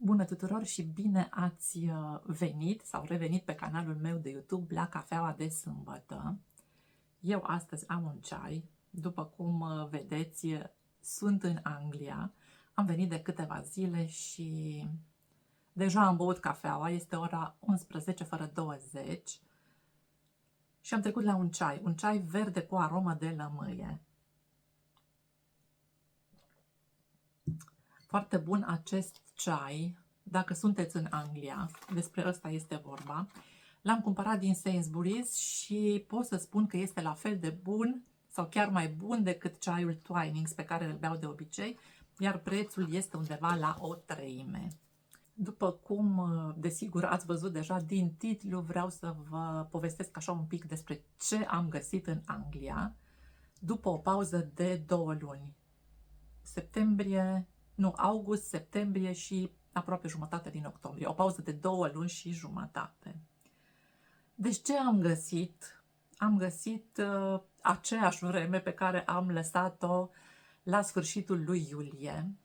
Bună tuturor și bine ați venit sau revenit pe canalul meu de YouTube la Cafeaua de Sâmbătă. Eu astăzi am un ceai. După cum vedeți, sunt în Anglia. Am venit de câteva zile și deja am băut cafeaua. Este ora 11 fără 20 și am trecut la un ceai verde cu aromă de lămâie. Foarte bun acest ceai, dacă sunteți în Anglia, despre ăsta este vorba. L-am cumpărat din Sainsbury's și pot să spun că este la fel de bun sau chiar mai bun decât ceaiul Twinings pe care îl beau de obicei, iar prețul este undeva la o treime. După cum, desigur, ați văzut deja din titlu, vreau să vă povestesc așa un pic despre ce am găsit în Anglia după o pauză de 2 luni. August, septembrie și aproape jumătate din octombrie. O pauză de 2 luni și jumătate. Deci ce am găsit? Am găsit aceeași vreme pe care am lăsat-o la sfârșitul lui iulie,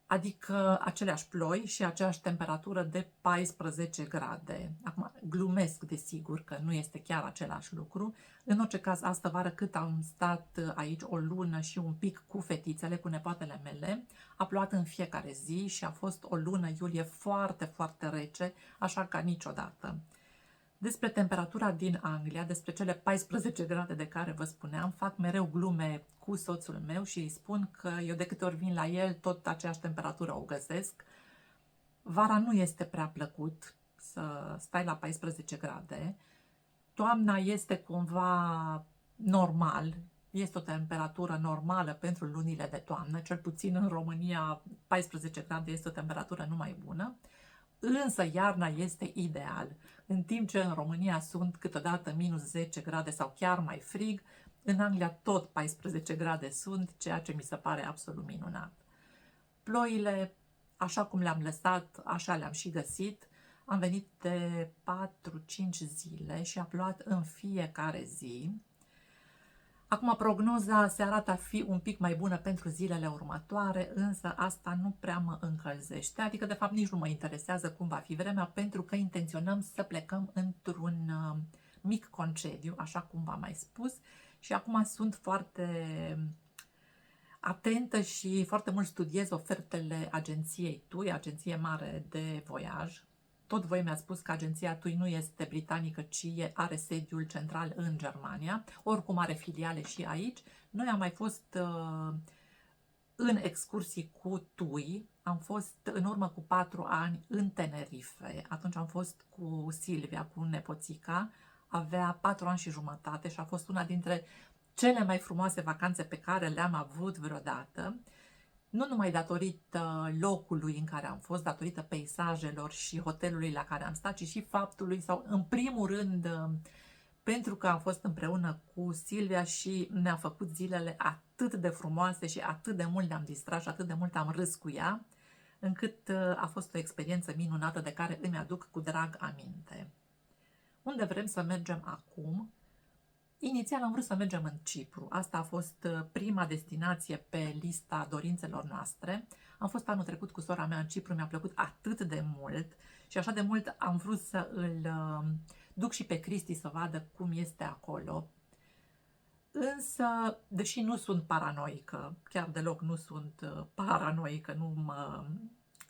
adică aceleași ploi și aceeași temperatură de 14 grade. Acum, glumesc, desigur, că nu este chiar același lucru. În orice caz, astă vară, cât am stat aici o lună și un pic cu fetițele, cu nepoatele mele, a plouat în fiecare zi și a fost o lună iulie foarte, foarte rece, așa ca niciodată. Despre temperatura din Anglia, despre cele 14 grade de care vă spuneam, fac mereu glume cu soțul meu și îi spun că eu de câte ori vin la el, tot aceeași temperatură o găsesc. Vara nu este prea plăcut să stai la 14 grade. Toamna este cumva normal, este o temperatură normală pentru lunile de toamnă, cel puțin în România 14 grade este o temperatură numai bună. Însă iarna este ideal. În timp ce în România sunt câteodată minus 10 grade sau chiar mai frig, în Anglia tot 14 grade sunt, ceea ce mi se pare absolut minunat. Ploile, așa cum le-am lăsat, așa le-am și găsit. Am venit de 4-5 zile și a plouat în fiecare zi. Acum prognoza se arată a fi un pic mai bună pentru zilele următoare, însă asta nu prea mă încălzește, adică de fapt nici nu mă interesează cum va fi vremea, pentru că intenționăm să plecăm într-un mic concediu, așa cum v-am mai spus, și acum sunt foarte atentă și foarte mult studiez ofertele agenției TUI, agenție mare de voiaj. Tot voi mi-ați spus că agenția TUI nu este britanică, ci are sediul central în Germania, oricum are filiale și aici. Noi am mai fost în excursii cu TUI, am fost în urmă cu 4 ani în Tenerife, atunci am fost cu Silvia, cu nepoțica, avea 4 ani și jumătate și a fost una dintre cele mai frumoase vacanțe pe care le-am avut vreodată. Nu numai datorită locului în care am fost, datorită peisajelor și hotelului la care am stat, ci și faptului, sau în primul rând, pentru că am fost împreună cu Silvia și ne-a făcut zilele atât de frumoase și atât de mult ne-am distrat și atât de mult am râs cu ea, încât a fost o experiență minunată de care îmi aduc cu drag aminte. Unde vrem să mergem acum? Inițial am vrut să mergem în Cipru. Asta a fost prima destinație pe lista dorințelor noastre. Am fost anul trecut cu sora mea în Cipru, mi-a plăcut atât de mult și așa de mult am vrut să îl duc și pe Cristi să vadă cum este acolo. Însă, deși nu sunt paranoică, chiar deloc nu sunt paranoică,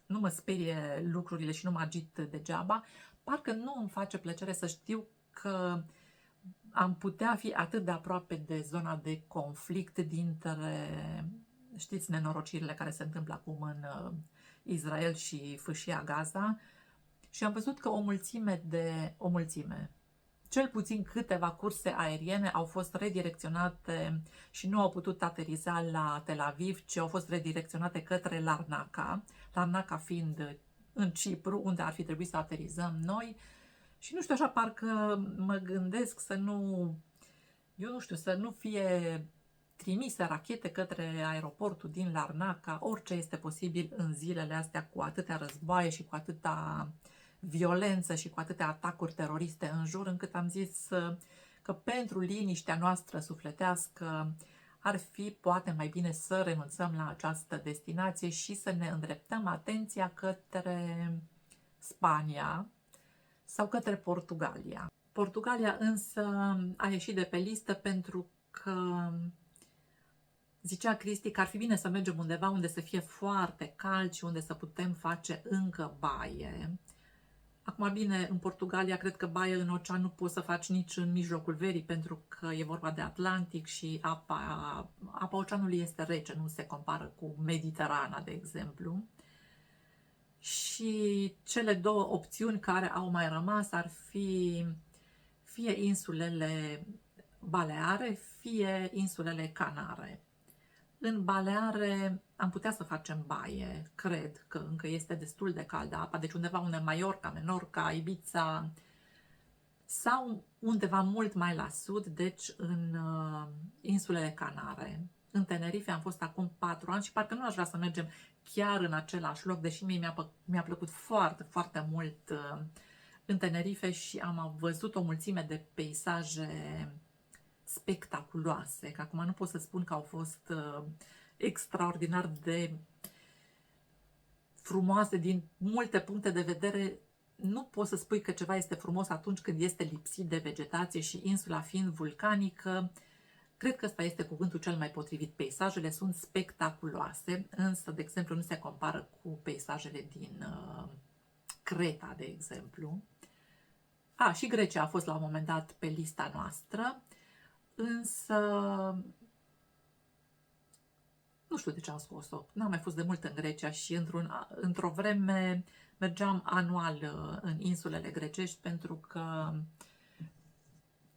nu mă sperie lucrurile și nu mă agit degeaba, parcă nu îmi face plăcere să știu că am putea fi atât de aproape de zona de conflict dintre, știți, nenorocirile care se întâmplă acum în Israel și fâșia Gaza, și am văzut că o mulțime, cel puțin câteva curse aeriene au fost redirecționate și nu au putut ateriza la Tel Aviv, ci au fost redirecționate către Larnaca, Larnaca fiind în Cipru, unde ar fi trebuit să aterizăm noi. Și nu știu, așa parcă mă gândesc să nu fie trimise rachete către aeroportul din Larnaca, orice este posibil în zilele astea cu atâtea războaie și cu atâta violență și cu atâtea atacuri teroriste în jur, încât am zis că pentru liniștea noastră sufletească ar fi poate mai bine să renunțăm la această destinație și să ne îndreptăm atenția către Spania sau către Portugalia. Portugalia însă a ieșit de pe listă pentru că zicea Cristi că ar fi bine să mergem undeva unde să fie foarte cald și unde să putem face încă baie. Acum bine, în Portugalia cred că baie în ocean nu poți să faci nici în mijlocul verii pentru că e vorba de Atlantic și apa oceanului este rece, nu se compară cu Mediterana, de exemplu. Și cele două opțiuni care au mai rămas ar fi fie insulele Baleare, fie insulele Canare. În Baleare am putea să facem baie, cred că încă este destul de caldă apa, deci undeva unde Mallorca, Menorca, Ibiza sau undeva mult mai la sud, deci în insulele Canare. În Tenerife am fost acum 4 ani și parcă nu aș vrea să mergem chiar în același loc, deși mie mi-a plăcut foarte, foarte mult în Tenerife și am văzut o mulțime de peisaje spectaculoase, că acum nu pot să spun că au fost extraordinar de frumoase din multe puncte de vedere. Nu poți să spui că ceva este frumos atunci când este lipsit de vegetație și insula fiind vulcanică. Cred că ăsta este cuvântul cel mai potrivit. Peisajele sunt spectaculoase, însă, de exemplu, nu se compară cu peisajele din Creta, de exemplu. Și Grecia a fost la un moment dat pe lista noastră, însă nu știu de ce am scos-o. N-am mai fost de mult în Grecia și într-o vreme mergeam anual în insulele grecești pentru că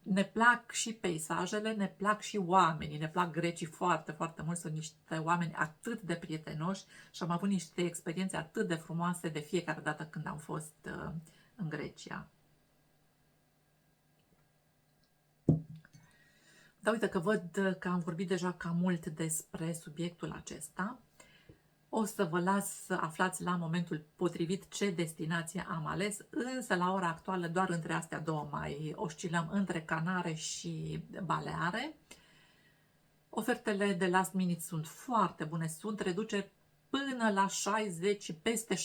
ne plac și peisajele, ne plac și oamenii, ne plac grecii foarte, foarte mult, sunt niște oameni atât de prietenoși și am avut niște experiențe atât de frumoase de fiecare dată când am fost în Grecia. Dar uite că văd că am vorbit deja cam mult despre subiectul acesta. O să vă las să aflați la momentul potrivit ce destinație am ales, însă la ora actuală doar între astea două mai oscilăm, între Canare și Baleare. Ofertele de last minute sunt foarte bune, sunt reduceri până la 60 și peste 60%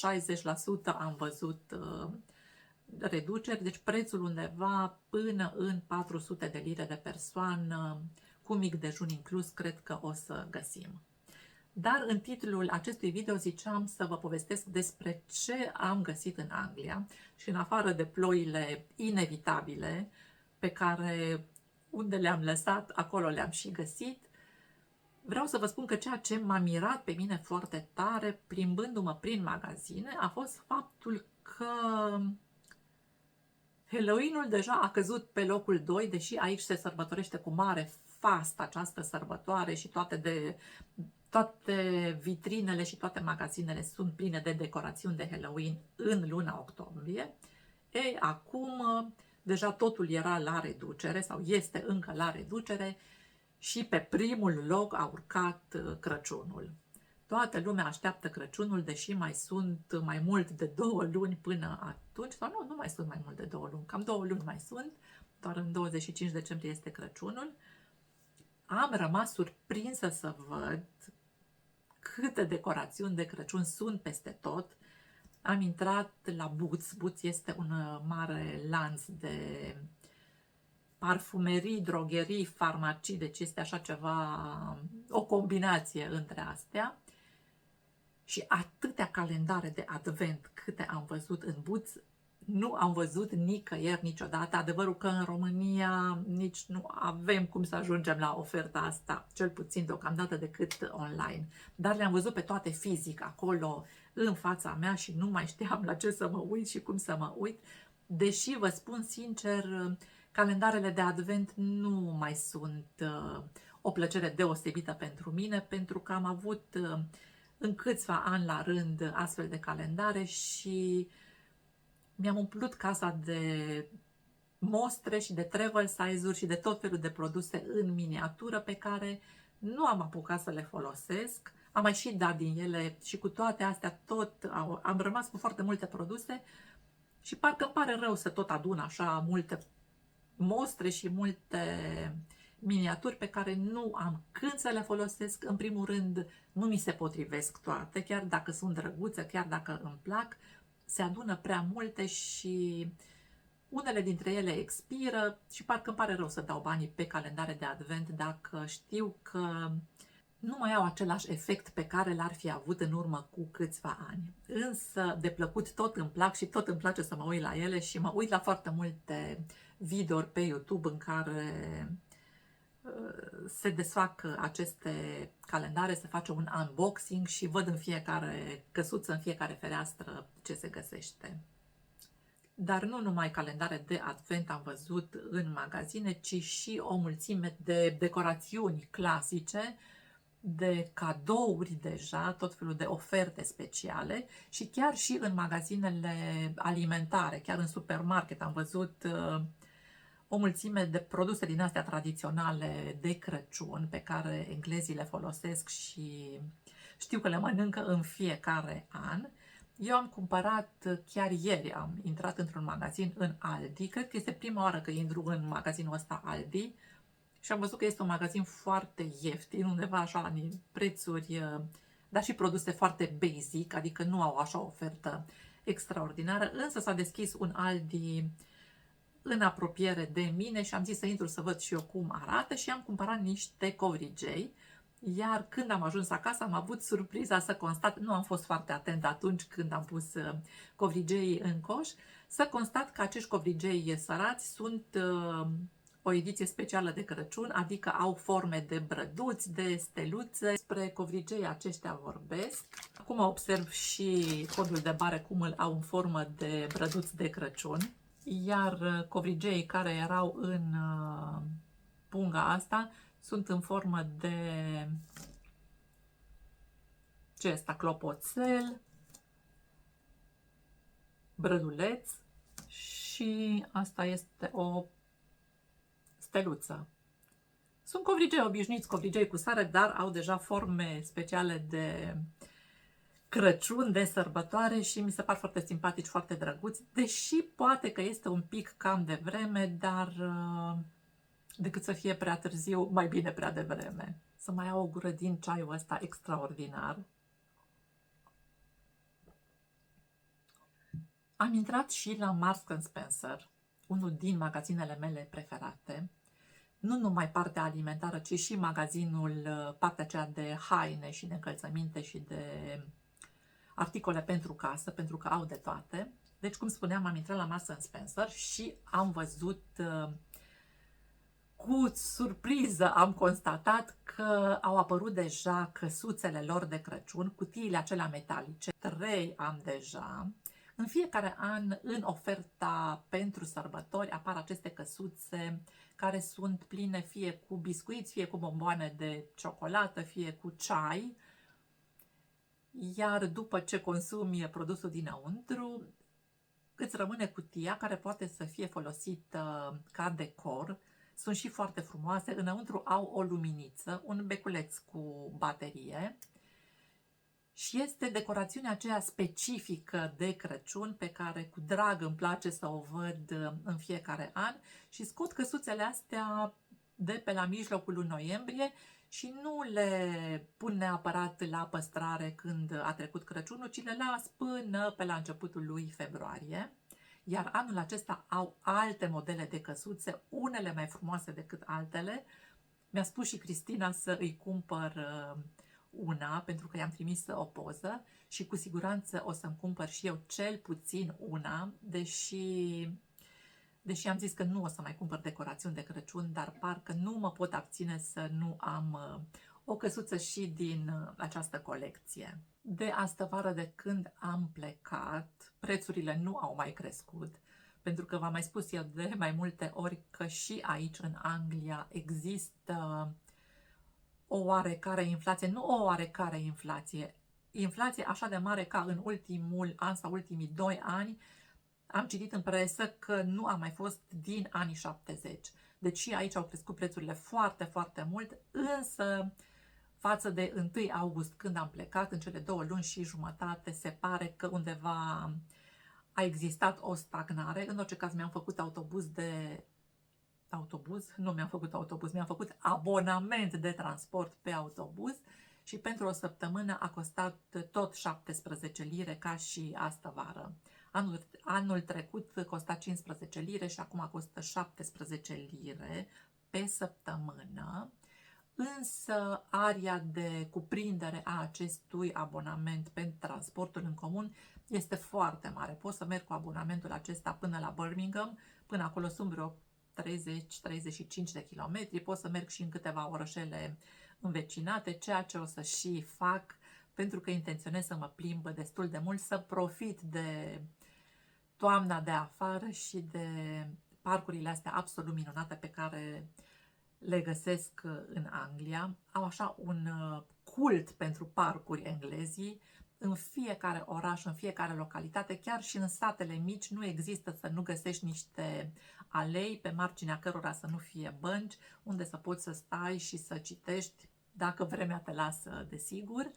am văzut reduceri, deci prețul undeva până în 400 de lire de persoană, cu mic dejun inclus, cred că o să găsim. Dar în titlul acestui video ziceam să vă povestesc despre ce am găsit în Anglia și în afară de ploile inevitabile pe care unde le-am lăsat, acolo le-am și găsit, vreau să vă spun că ceea ce m-a mirat pe mine foarte tare, plimbându-mă prin magazine, a fost faptul că Halloween-ul deja a căzut pe locul 2, deși aici se sărbătorește cu mare fast această sărbătoare și toate vitrinele și toate magazinele sunt pline de decorațiuni de Halloween în luna octombrie. Ei, acum deja totul era la reducere sau este încă la reducere și pe primul loc a urcat Crăciunul. Toată lumea așteaptă Crăciunul, deși mai sunt mai mult de 2 luni până atunci, sau nu mai sunt mai mult de 2 luni, cam 2 luni mai sunt, doar în 25 decembrie este Crăciunul. Am rămas surprinsă să văd câte decorațiuni de Crăciun sunt peste tot. Am intrat la Boots. Boots este un mare lanț de parfumerii, drogherii, farmacii, deci este așa ceva, o combinație între astea. Și atâtea calendare de advent câte am văzut în Boots, nu am văzut nicăieri niciodată. Adevărul că în România nici nu avem cum să ajungem la oferta asta, cel puțin deocamdată, decât online. Dar le-am văzut pe toate fizic acolo în fața mea și nu mai știam la ce să mă uit și cum să mă uit. Deși vă spun sincer, calendarele de advent nu mai sunt o plăcere deosebită pentru mine, pentru că am avut în câțiva ani la rând astfel de calendare și mi-am umplut casa de mostre și de travel size-uri și de tot felul de produse în miniatură pe care nu am apucat să le folosesc. Am mai și dat din ele și cu toate astea am rămas cu foarte multe produse și parcă îmi pare rău să tot adun așa multe mostre și multe miniaturi pe care nu am când să le folosesc. În primul rând, nu mi se potrivesc toate, chiar dacă sunt drăguțe, chiar dacă îmi plac, se adună prea multe și unele dintre ele expiră și parcă îmi pare rău să dau banii pe calendare de advent dacă știu că nu mai au același efect pe care l-ar fi avut în urmă cu câțiva ani. Însă, de plăcut, tot îmi plac și tot îmi place să mă uit la ele și mă uit la foarte multe videouri pe YouTube în care se desfac aceste calendare, se face un unboxing și văd în fiecare căsuță, în fiecare fereastră ce se găsește. Dar nu numai calendare de advent am văzut în magazine, ci și o mulțime de decorațiuni clasice, de cadouri deja, tot felul de oferte speciale și chiar și în magazinele alimentare, chiar în supermarket am văzut o mulțime de produse din astea tradiționale de Crăciun pe care englezii le folosesc și știu că le mănâncă în fiecare an. Eu am cumpărat chiar ieri, am intrat într-un magazin în Aldi, cred că este prima oară că intru în magazinul ăsta Aldi și am văzut că este un magazin foarte ieftin, undeva așa la prețuri, dar și produse foarte basic, adică nu au așa o ofertă extraordinară, însă s-a deschis un Aldi în apropiere de mine și am zis să intru să văd și eu cum arată și am cumpărat niște covrigei. Iar când am ajuns acasă am avut surpriza să constat, nu am fost foarte atent atunci când am pus covrigeii în coș, să constat că acești covrigei sărați sunt o ediție specială de Crăciun, adică au forme de brăduți, de steluțe. Despre covrigei aceștia vorbesc. Acum observ și codul de bare cum îl au în formă de brăduți de Crăciun. Iar covrigeii care erau în punga asta sunt în formă de ce este clopoțel, brăduleț și asta este o steluță. Sunt covrigei obișnuiți, covrigei cu sare, dar au deja forme speciale de Crăciun, de sărbătoare și mi se par foarte simpatici, foarte drăguți, deși poate că este un pic cam de vreme, dar decât să fie prea târziu, mai bine prea devreme. Să mai iau o gură din ceaiul ăsta extraordinar. Am intrat și la Marks & Spencer, unul din magazinele mele preferate. Nu numai partea alimentară, ci și magazinul, partea aceea de haine și de încălțăminte și de articole pentru casă, pentru că au de toate. Deci, cum spuneam, am intrat la Marks & Spencer și am văzut, cu surpriză am constatat că au apărut deja căsuțele lor de Crăciun, cutiile acelea metalice. 3 am deja. În fiecare an, în oferta pentru sărbători, apar aceste căsuțe care sunt pline fie cu biscuiți, fie cu bomboane de ciocolată, fie cu ceai. Iar după ce consumi produsul dinăuntru, îți rămâne cutia care poate să fie folosită ca decor. Sunt și foarte frumoase. Înăuntru au o luminiță, un beculeț cu baterie și este decorațiunea aceea specifică de Crăciun pe care cu drag îmi place să o văd în fiecare an și scot căsuțele astea de pe la mijlocul lui noiembrie și nu le pun neapărat la păstrare când a trecut Crăciunul, ci le las până pe la începutul lui februarie. Iar anul acesta au alte modele de căsuțe, unele mai frumoase decât altele. Mi-a spus și Cristina să îi cumpăr una, pentru că i-am trimis o poză și cu siguranță o să-mi cumpăr și eu cel puțin una, deși am zis că nu o să mai cumpăr decorațiuni de Crăciun, dar parcă nu mă pot abține să nu am o căsuță și din această colecție. De astă vară, de când am plecat, prețurile nu au mai crescut, pentru că v-am mai spus eu de mai multe ori că și aici în Anglia există o oarecare inflație, nu o oarecare inflație așa de mare ca în ultimul an sau ultimii 2 ani. Am citit în presă că nu a mai fost din anii 70. Deci și aici au crescut prețurile foarte, foarte mult, însă față de 1 august când am plecat, în cele 2 luni și jumătate, se pare că undeva a existat o stagnare. În orice caz mi-am făcut autobuz de autobuz, nu mi-am făcut autobuz, mi-am făcut abonament de transport pe autobuz și pentru o săptămână a costat tot 17 lire ca și astă vară. Anul trecut costa 15 lire și acum costă 17 lire pe săptămână, însă area de cuprindere a acestui abonament pentru transportul în comun este foarte mare. Pot să merg cu abonamentul acesta până la Birmingham, până acolo sunt vreo 30-35 de kilometri, pot să merg și în câteva orășele învecinate, ceea ce o să și fac pentru că intenționez să mă plimb destul de mult, să profit de toamna de afară și de parcurile astea absolut minunate pe care le găsesc în Anglia. Au așa un cult pentru parcuri englezii. În fiecare oraș, în fiecare localitate, chiar și în satele mici, nu există să nu găsești niște alei pe marginea cărora să nu fie bănci, unde să poți să stai și să citești, dacă vremea te lasă, desigur.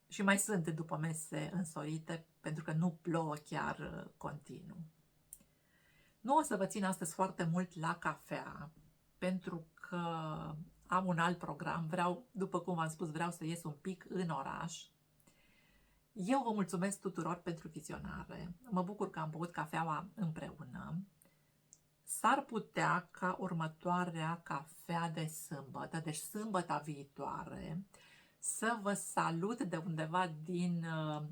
Și mai sunt după mese însorite, pentru că nu plouă chiar continuu. Nu o să vă țin astăzi foarte mult la cafea, pentru că am un alt program, după cum v-am spus, vreau să ies un pic în oraș. Eu vă mulțumesc tuturor pentru vizionare, mă bucur că am băut cafeaua împreună. S-ar putea ca următoarea cafea de sâmbătă, deci sâmbăta viitoare, să vă salut de undeva din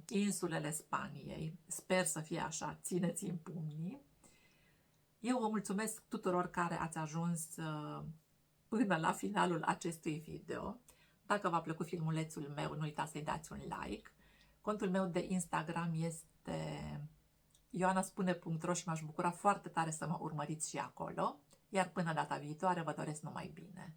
insulele Spaniei. Sper să fie așa, țineți-mi pumnii. Eu vă mulțumesc tuturor care ați ajuns până la finalul acestui video. Dacă v-a plăcut filmulețul meu, nu uitați să-i dați un like. Contul meu de Instagram este ioanaspune.ro și m-aș bucura foarte tare să mă urmăriți și acolo. Iar până data viitoare vă doresc numai bine!